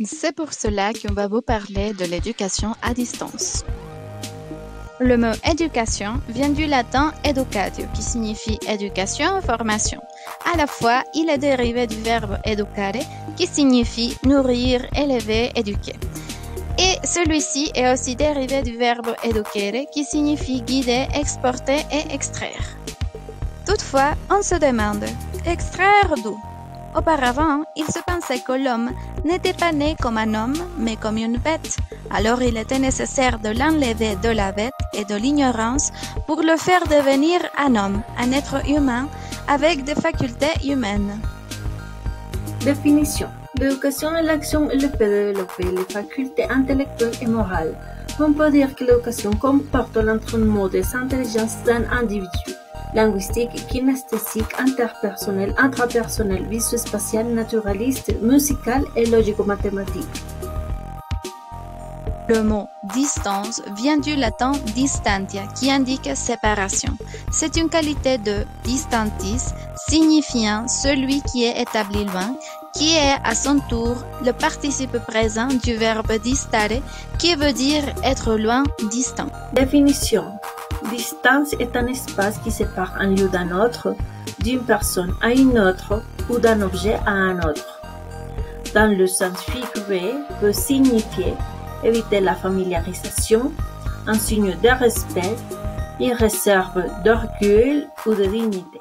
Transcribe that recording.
C'est pour cela qu'on va vous parler de l'éducation à distance. Le mot éducation vient du latin educatio, qui signifie éducation ou formation. À la fois, il est dérivé du verbe educare, qui signifie nourrir, élever, éduquer. Et celui-ci est aussi dérivé du verbe educere, qui signifie guider, exporter et extraire. Toutefois, on se demande, extraire d'où? Auparavant, il se pensait que l'homme n'était pas né comme un homme, mais comme une bête. Alors il était nécessaire de l'enlever de la bête et de l'ignorance pour le faire devenir un homme, un être humain, avec des facultés humaines. Définition. L'éducation est l'action et le fait de développer les facultés intellectuelles et morales. On peut dire que l'éducation comporte l'entraînement des intelligences d'un individu. Linguistique, kinesthésique, interpersonnel, intrapersonnel, visuo-spatial, naturaliste, musical et logico-mathématique. Le mot distance vient du latin distantia, qui indique séparation. C'est une qualité de distantis, signifiant celui qui est établi loin, qui est à son tour le participe présent du verbe distare, qui veut dire être loin, distant. Définition. Distance est un espace qui sépare un lieu d'un autre, d'une personne à une autre ou d'un objet à un autre. Dans le sens figuré, peut signifier éviter la familiarisation, un signe de respect, une réserve d'orgueil ou de dignité.